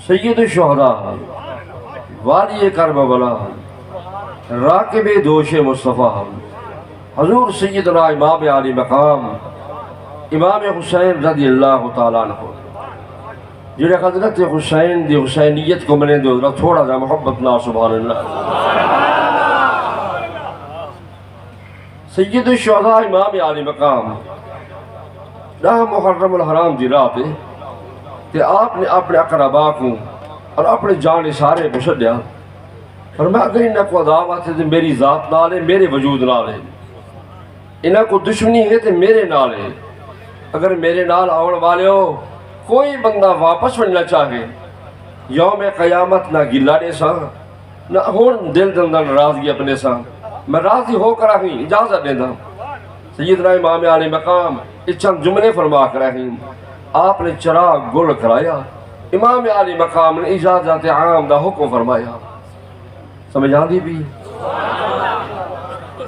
سید الشہداء والی کربلا راکب دوش مصطفیٰ حضور سیدنا امام علی مقام امام حسین رضی اللہ تعالیٰ عنہ جنہیں حضرت حسین دی حسینیت کو منے دو تھوڑا سا محبت نا سبحان اللہ. سید الشہداء امام علی مقام راہ محرم الحرام دی رات کہ آپ نے اپنے اقربا کو اور اپنے جان سارے کو چھڈیا فرمایا اگر انہاں کو عداوت ہے تو میری ذات نال ہے، میرے وجود نال ہے. انہاں کو دشمنی ہے تو میرے نال ہے. اگر میرے نال آن والے ہو کوئی بندہ واپس بننا چاہے یوم قیامت نہ گلا دے سا نہ ہون دل دندن راضی اپنے سا میں راضی ہو کر آہیں اجازت دے دا. سیدنا امام علی مقام اس چند جملے فرما کر آہیں. آپ نے چراغ گل کرایا، امام علی مقام نے اجازت عام دا حکم فرمایا. سمجھ آندی بھی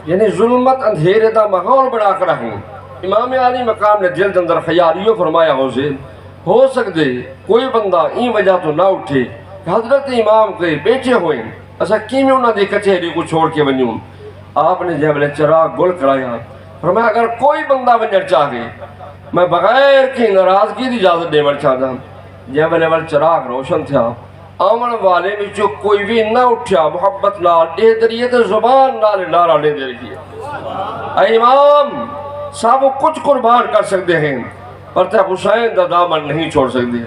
یعنی ظلمت اندھیرے دا ماحول بنا کر آہیں. امام علی مقام نے دل دندر خیالیوں فرمایا ہو سکتے کوئی بندہ این وجہ تو نہ اٹھے کہ حضرت امام کے بیٹھے ہوئے ایسا کیوں انہوں نے کچہری کو چھوڑ کے ونیوں. آپ نے جب چراغ گل کرایا فرمایا اگر کوئی بندہ ونجر چاہے میں بغیر کی ناراضگی دی اجازت دے ور چاہتا. جب چراغ روشن تھا آمن والے میں جو کوئی بھی نہ اٹھیا محبت نال دے دریئے تو زبان نال نعرہ لے دے رہی ہے اے امام صاحب وہ کچھ قربان کر سکتے ہیں پر تے حسین دا دامن نہیں چھوڑ سکتے.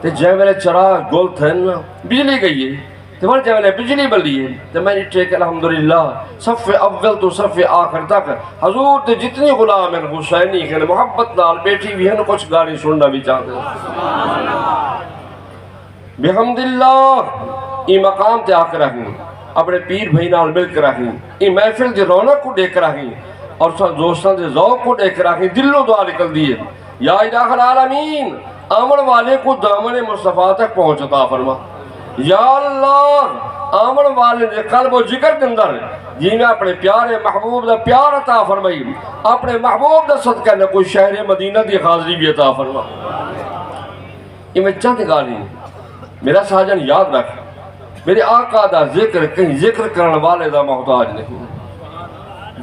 تے جب چراغ گل تھے نا بجلی گئی ہے تو جب بجلی بلی ہے تو میں نے ٹھیک الحمدللہ صف اول تو صف آخر تک حضور تے جتنی غلام ہیں حسینی ہیں محبت نال بیٹھی بھی ہیں کچھ گانے سننا بھی چاہتے ہیں. بحمدللہ یہ مقام تے آ کر رہیں اپنے پیر بھائی نال مل کر رہیں یہ محفل دی رونق کو دیکھ رہیں اور دوستان دے ذوق کو دیکھ رہیں دلوں دعا نکل دیئے یا الہ العالمین آمن والے کو دامن مصطفیٰ تک پہنچتا فرما. یا اللہ آمن والے دے قلب و جگر کے اندر جی میں اپنے پیارے محبوب دا پیار عطا فرمائی اپنے محبوب دا صدقہ نہ کوئی شہر مدینہ دی حاضری بھی عطا فرما. یہ میں چند گالی میرا ساجن یاد رکھ میرے آقا دا ذکر کہیں ذکر کرنے والے دا محتاج نہیں.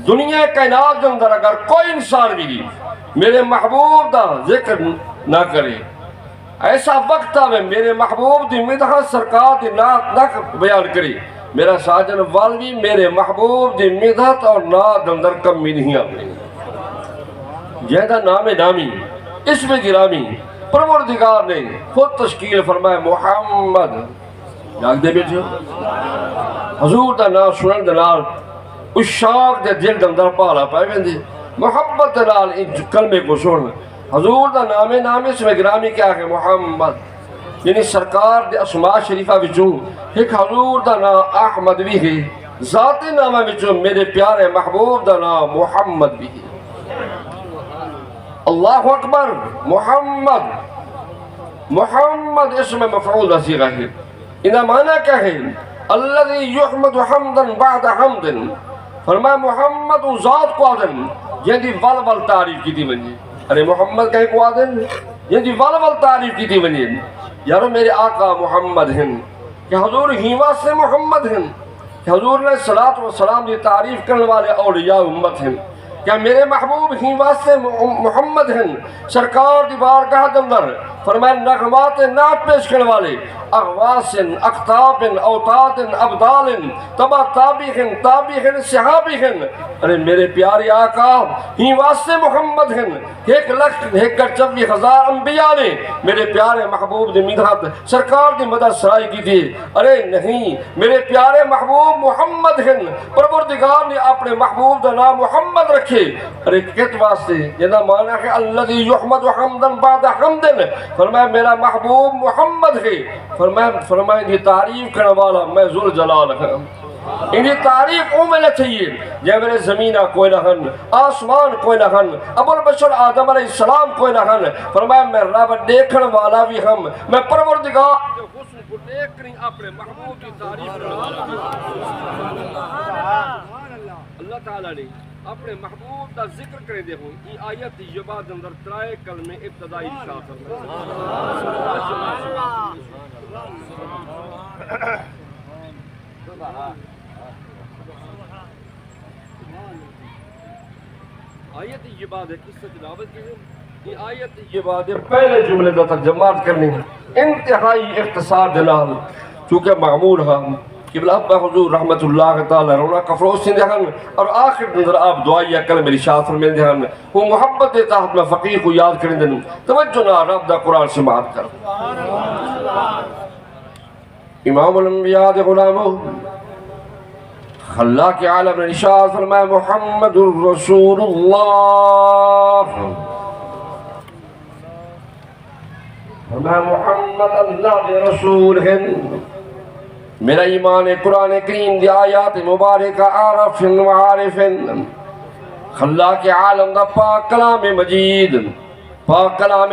دنیا کائنات کے اندر اگر کوئی انسان بھی میرے محبوب دا ذکر نہ کرے ایسا وقت آوے میرے محبوب دی مدح سرکار دی نعت نہ بیان کری میرا ساجن والوی میرے محبوب دی مدحت اور نعت اندر کمی نہیں آوے. جیدہ نام نامی اسم گرامی پروردگار نے خود تشکیل فرمائے محمد جاگ دے بیٹھے حضور دا نام سنن دلال اس شاک دے دل دندر پالا پائے گئے محبت دلال ان کلمے کو سن حضور دا نام اسم گرامی کیا ہے محمد یعنی سرکار دے اسماء شریفہ بچوں ایک حضور دا نام احمد بھی ہے ذات نامہ بچوں میرے پیارے محبوب دا نام محمد بھی ہے. اللہ اکبر محمد محمد اسم مفعول صیغہ ہے. انہا معنی کیا ہے الذی یحمد حمدا بعد حمد فرمایا محمد ذات کو آدن یہ دی ول تعریف کی تھی منی ارے محمد کہیں کو آدن یہ دی ول تعریف کی تھی منی یارو میرے آقا محمد ہیں کہ حضور ہیوا سے محمد ہیں کہ حضور نے صلاۃ و سلام دی تعریف کرنے والے اولیاء امت ہیں کیا میرے محبوب ہی واسطے محمد ہیں سرکار دی بارگاہ کے اندر فرمایا نغمات نعت پیش کرنے والے اغواس اقطاب اوتاد ابدال تبا تابعین صحابی ہیں ارے میرے پیارے آقا ہی واسطے محمد ہیں 1,41,000 انبیاء نے میرے پیارے محبوب دی مدحت سرکار دی مدد سرائی کی تھی. ارے نہیں میرے پیارے محبوب محمد ہیں پروردگار نے اپنے محبوب دا نام محمد رکھے. ارے کت واسطے جنہا مانا ہے الذی یحمد حمدا بعد حمد فرمایا میرا محبوب محمد ہے فرمایا یہ تعریف کرنے والا میں ذوالجلال ہوں. انہی تعریف اومنا چاہیے جب میرے زمینہ کوئی نہ ہن آسمان کوئی نہ ہن ابو البشر آدم علیہ السلام کوئی نہ ہن فرمایا میں رب دیکھن والا بھی ہم میں پروردگار حسن کو دیکھ کر اپنے محبوب کی تعریف کرنے والا اللہ تعالیٰ نے اپنے محبوب کا ذکر کرے دیکھو یہ آیت یہ بات اندر ترائے کلمے ابتدائی ارشاد فرمائے آیت یہ بات ہے قصہ تلاوت کی یہ آیت یہ بات ہے پہلے جملے دا ترجمات کرنی انتہائی اختصار دلال چونکہ معمول ہاں قبلہ ابا حضور رحمت اللہ تعالی رونا کفروس سے دہن اور آخر نظر آپ دعائیہ کلم ارشاد فرمائیں دہن وہ محبت تحت میں فقیر کو یاد کریں دن توجہ نہ رب دا قرآن سے بات کر امام الانبیاء دے غلاموں خلا کے عالم ارشاد فرمائے محمد الرسول اللہ فرمائے محمد اللہ دے رسول ہیں میرا ایمان قرآن کریم دی آیات مبارکہ عارف و عارف خلا کے عالم دا پاک کلام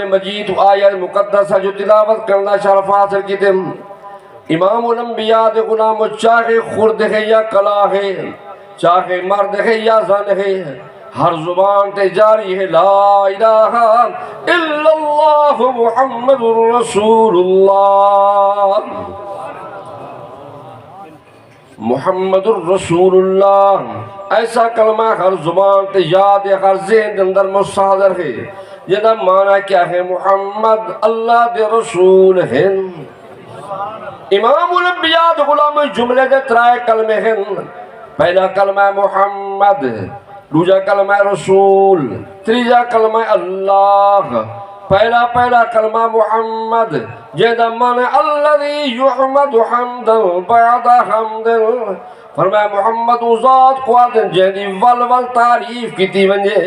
مجید آیات مقدسہ جو تلاوت کرنا شرف حاصل کی تم امام الانبیاء دے غلام چاہے خرد ہے یا کلا ہے چاہے مرد ہے یا زن ہے ہر زبان تے جاری ہے لا الہ الا اللہ محمد الرسول اللہ محمد الرسول اللہ ایسا کلمہ ہر زبان تے یاد ہے ہر ذہن اندر مستحضر ہے یہ معنی کیا ہے محمد اللہ دے رسول ہیں امام الانبیاء دے غلام جملے دے ترائے کلمے ہیں پہلا کلمہ محمد دوسرا کلمہ رسول تیسرا کلمہ اللہ پہلا کلمہ محمد جیدہ معنی الذی یحمد حمدا بعد حمد فرمایا محمد ذات قوات جیدی ول تعریف کی تی ونجے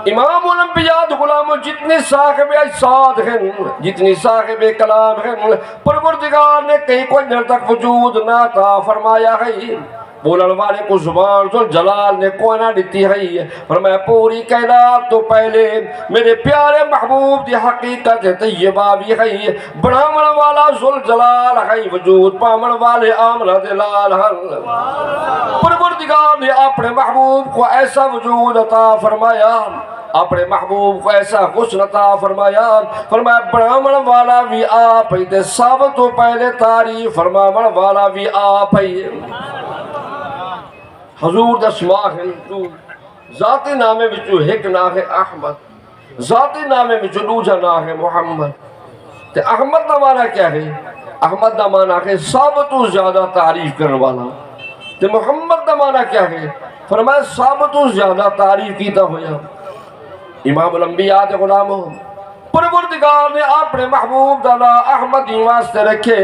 امام الانبیاء غلام جتنے صاحب اجساد ہیں جتنی صاحب کلام ہیں پروردگار نے کہیں کوئی نر تک وجود نہ تھا فرمایا ہے بولن والے کو زبان ذو جلال نے کونا دیتی ہے فرمایا پوری کائنات تو پہلے میرے پیارے محبوب دی حقیقت طیبہ بھی ہے بڑھامن والا ذو جلال ہے وجود پامن والے آمنہ دلال ہے پروردگار نے اپنے محبوب کو ایسا وجود عطا فرمایا اپنے محبوب کو ایسا حسن عطا فرمایا بڑھامن والا بھی آپ ہے سب تو پہلے تعریف فرمامن والا بھی آپ ہے حضور دا اسماء ہے ذاتی نامے وچو ایک نام ہے احمد ذاتی نامے وچو دوجا نام ہے محمد تے احمد دا معنی کیا ہے احمد دا معنی ہے سب تو زیادہ تعریف کرنے والا تے محمد دا معنی کیا ہے فرمایا سب تو زیادہ تعریف کیتا ہویا امام الانبیاء دے غلاموں پروردگار نے اپنے محبوب دا نام احمد ہی واسطے رکھے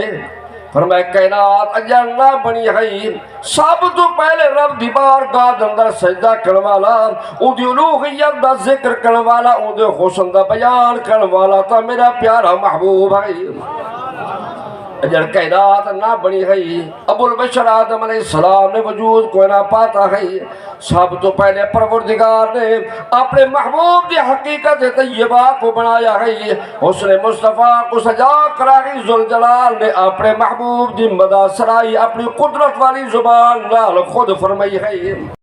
فرمایا کائنات اجر نہ بنی ہے سب تو پہلے رب دی بارگاہ اندر سجدہ کرنے والا اون دی الوہیت دا ذکر کرنے والا اون دے حسن دا بیان کرنے والا تا میرا پیارا محبوب ہے اجر کائنات نہ بنی ہے ابو البشر آدم علیہ السلام نے وجود کو نہ پاتا ہے سب تو پہلے پروردگار نے اپنے محبوب دی حقیقت طیبہ کو بنایا ہے حسن مصطفیٰ کو سجا کرائی ذوالجلال نے اپنے محبوب دی مدح سرائی اپنی قدرت والی زبان نال خود فرمائی ہے